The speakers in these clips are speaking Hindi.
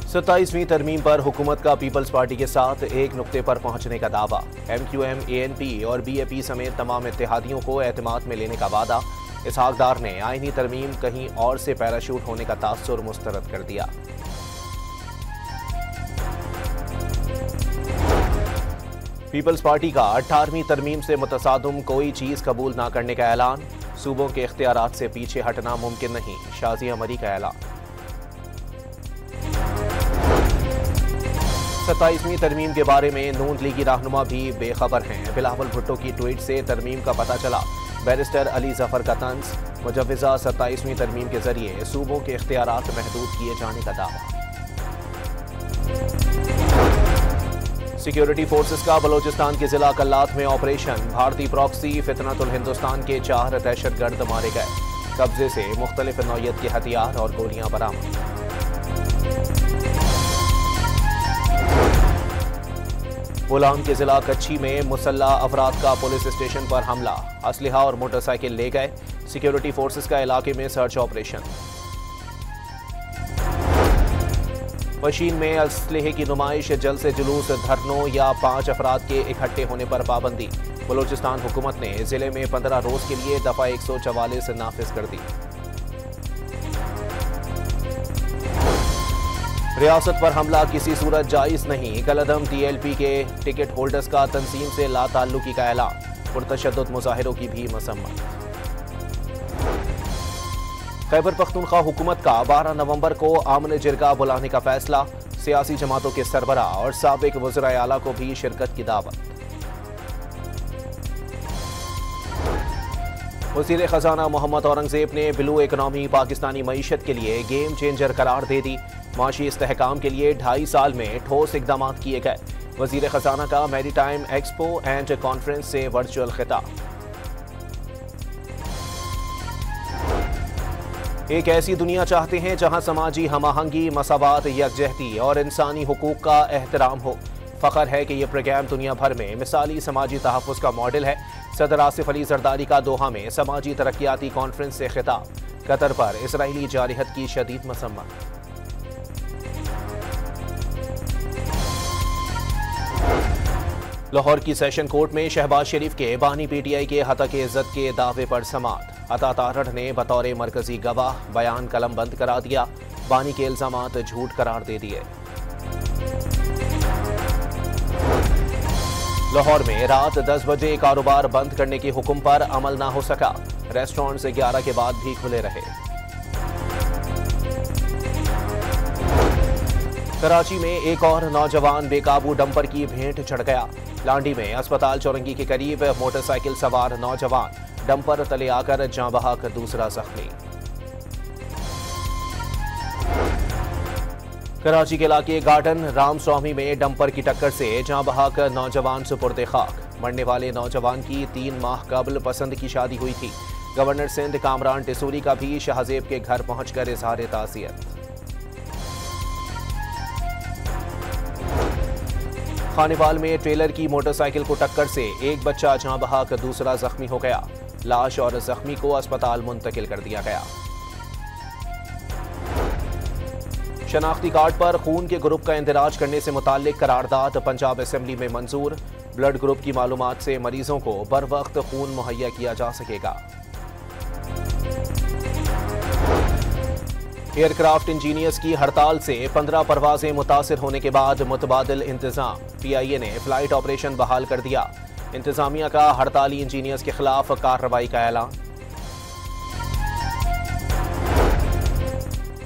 27वीं तरमीम पर हुकूमत का पीपल्स पार्टी के साथ एक नुक्ते पर पहुंचने का दावा। MQM, ANP और BAP समेत तमाम इत्तेहादियों को एतमाद में लेने का वादा। इसहाक डार ने आईनी तरमीम कहीं और से पैराशूट होने का तासुर मुस्तरद कर दिया। पीपल्स पार्टी का 18वीं तरमीम से मुतसादम कोई चीज कबूल न करने का ऐलान। सूबों के इख्तियारात से पीछे हटना मुमकिन नहीं, शाजिया मरी का ऐलान। 27वीं तरमीम के बारे में नून लीगी रहनुमा भी बेखबर हैं। बिलावल भुट्टो की ट्वीट से तरमीम का पता चला। बैरिस्टर अली जफर का तंज, मुजव्विज़ा 27वीं तरमीम के जरिए सूबों के इख्तियारात महदूद किए जाने का दावा। सिक्योरिटी फोर्सेस का बलोचिस्तान के जिला कल्लात में ऑपरेशन। भारतीय प्रॉक्सी फितनतुल हिंदुस्तान के 4 दहशतगर्द मारे गए। कब्जे से मुख्तलिफ नौयत के हथियार और गोलियां बरामद। बोलांग के जिला कच्ची में मुसल्ला अफराद का पुलिस स्टेशन पर हमला। असलहा और मोटरसाइकिल ले गए। सिक्योरिटी फोर्सेस का इलाके में सर्च ऑपरेशन। पशीन में असलहे की नुमाइश, जल से जुलूस, धरनों या 5 अफराद के इकट्ठे होने पर पाबंदी। बलोचिस्तान हुकूमत ने जिले में 15 रोज के लिए दफा 144 नाफिज कर दी। रियासत पर हमला किसी सूरत जायज नहीं। कलअदम TLP के टिकट होल्डर्स का तंजीम से लाताल्लुकी का ऐलान। पुरतशद्दुद मुजाहिरों की भी मसम्मत। खैबर पख्तूनख्वा हुकूमत का 12 नवंबर को आमन जिरगा बुलाने का फैसला। सियासी जमातों के सरबराह और साबिक वज़राए आला को भी शिरकत की दावत। वज़ीर खजाना मोहम्मद औरंगजेब ने ब्लू इकनॉमी पाकिस्तानी मईशत के लिए गेम चेंजर करार दे दी। माशी इस्तेहकाम के लिए 2.5 साल में ठोस इकदाम किए गए। वज़ीर खजाना का मैरीटाइम एक्सपो एंड कॉन्फ्रेंस से वर्चुअल खिताब। एक ऐसी दुनिया चाहते हैं जहां समाजी हमाहंगी, मसावात, यकजहती और इंसानी हुकूक का एहतराम हो। फ़ख्र है कि यह प्रोग्राम दुनिया भर में मिसाली समाजी तहफ़्फ़ुज़ का मॉडल है। सदर आसिफ अली जरदारी का दोहा में समाजी तरक्याती कॉन्फ्रेंस से खिताब। कतर पर इसराइली जारहत की शदीद मसम्मत। लाहौर की सेशन कोर्ट में शहबाज शरीफ के बानी PTI के हतक इज्जत के दावे पर समाअत। अता तारड़ ने बतौर मरकजी गवाह बयान कलम बंद करा दिया। बानी के इल्जामात झूठ करार दे दिए। लाहौर में रात 10 बजे कारोबार बंद करने के हुक्म पर अमल न हो सका। रेस्टोरेंट्स 11 के बाद भी खुले रहे। कराची में एक और नौजवान बेकाबू डंपर की भेंट चढ़ गया। लांडी में अस्पताल चौरंगी के करीब मोटरसाइकिल सवार नौजवान डंपर तले आकर जाँ बहक, दूसरा जख्मी। कराची के इलाके गार्डन रामस्वामी में डंपर की टक्कर से जाँ बहक नौजवान सुपुर्द खाक। मरने वाले नौजवान की 3 माह कबल पसंद की शादी हुई थी। गवर्नर सिंध कामरान टिसूरी का भी शाहजेब के घर पहुंचकर इजहार ताज़ियत। खानेवाल में ट्रेलर की मोटरसाइकिल को टक्कर से एक बच्चा जाँ बहक, दूसरा जख्मी हो गया। लाश और जख्मी को अस्पताल मुंतकिल कर दिया गया। शनाख्ती कार्ड पर खून के ग्रुप का इंदराज करने से मुताल्लिक करारदाद पंजाब असेंबली में मंजूर। ब्लड ग्रुप की मालूमात से मरीजों को बर वक्त खून मुहैया किया जा सकेगा। एयरक्राफ्ट इंजीनियर्स की हड़ताल से 15 परवाजें मुतासिर होने के बाद मुतबादिल इंतजाम। PIA ने फ्लाइट ऑपरेशन बहाल कर दिया। इंतजामिया का हड़ताली इंजीनियर्स के खिलाफ कार्रवाई का ऐलान।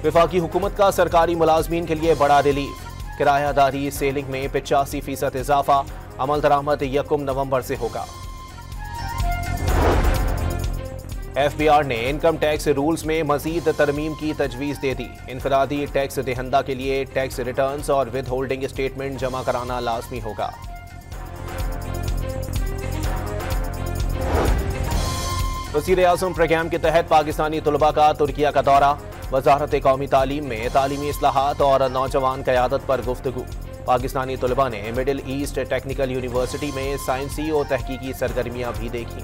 वफाकी हुकूमत का सरकारी मुलाजमीन के लिए बड़ा रिलीफ। किरायादारी सेलिंग में 85% इजाफा। अमल दरामद 1 नवंबर से होगा। FBR ने इनकम टैक्स रूल्स में मजीद तरमीम की तजवीज़ दे दी। इनफरादी टैक्स दहिंदा के लिए टैक्स रिटर्न्स और विद होल्डिंग स्टेटमेंट जमा कराना लाजमी होगा। वज़ीर आज़म प्रोग्राम के तहत पाकिस्तानी तलबा का तुर्किया का दौरा। वजारत कौमी तालीम में तालीमी इस्लाहात और नौजवान क़यादत पर गुफ्तगू। पाकिस्तानी तलबा ने मिडिल ईस्ट टेक्निकल यूनिवर्सिटी में साइंसी और तहकीकी सरगर्मियाँ भी देखी।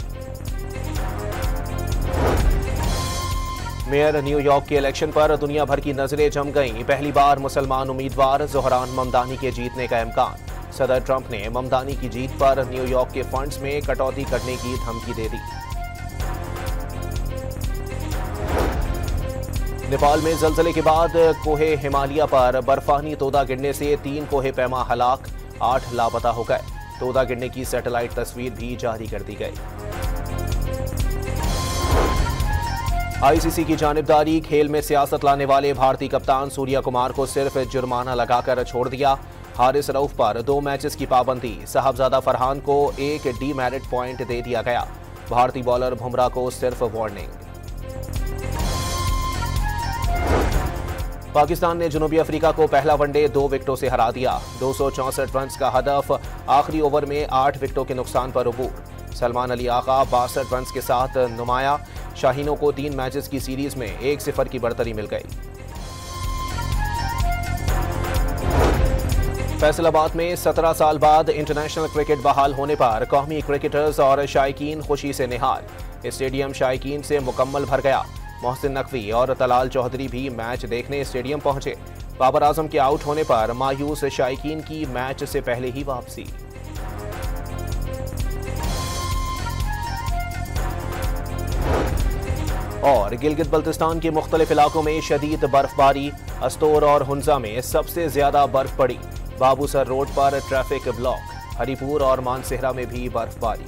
मेयर न्यूयॉर्क के इलेक्शन पर दुनिया भर की नजरें जम गईं। पहली बार मुसलमान उम्मीदवार ज़ोहरान ममदानी के जीतने का इम्कान। सदर ट्रंप ने ममदानी की जीत पर न्यूयॉर्क के फंड्स में कटौती करने की धमकी दे दी। नेपाल में जलजले के बाद कोहे हिमालय पर बर्फानी तोदा गिरने से 3 कोहे पैमा हलाक, 8 लापता हो गए। तोदा गिरने की सैटेलाइट तस्वीर भी जारी कर दी गई। आईसीसी की जानिबदारी, खेल में सियासत लाने वाले भारतीय कप्तान सूर्या कुमार को सिर्फ जुर्माना लगाकर छोड़ दिया। हारिस रऊफ पर 2 मैचेस की पाबंदी। साहबजादा फरहान को 1 डीमेरिट पॉइंट दे दिया गया। भारतीय बॉलर बुमराह को सिर्फ वार्निंग। पाकिस्तान ने जनूबी अफ्रीका को पहला वनडे 2 विकेटों से हरा दिया। 264 रन का हदफ, आखिरी ओवर में 8 विकेटों के नुकसान पर अबूर। सलमान अली आगा 62 रन के साथ नुमाया। शाहीनों को 3 मैचेस की सीरीज में 1-0 की बढ़तरी मिल गई। फैसलाबाद में 17 साल बाद इंटरनेशनल क्रिकेट बहाल होने पर कौमी क्रिकेटर्स और शायकीन खुशी से निहाल। स्टेडियम शायकीन से मुकम्मल भर गया। मोहसिन नकवी और तलाल चौधरी भी मैच देखने स्टेडियम पहुंचे। बाबर आजम के आउट होने पर मायूस शायकीन की मैच से पहले ही वापसी। और गिलगित बल्तिस्तान के मुख्तलिफ इलाकों में शदीद बर्फबारी। अस्तोर और हुंजा में सबसे ज्यादा बर्फ पड़ी। बाबूसर रोड पर ट्रैफिक ब्लॉक। हरिपुर और मानसेहरा में भी बर्फबारी।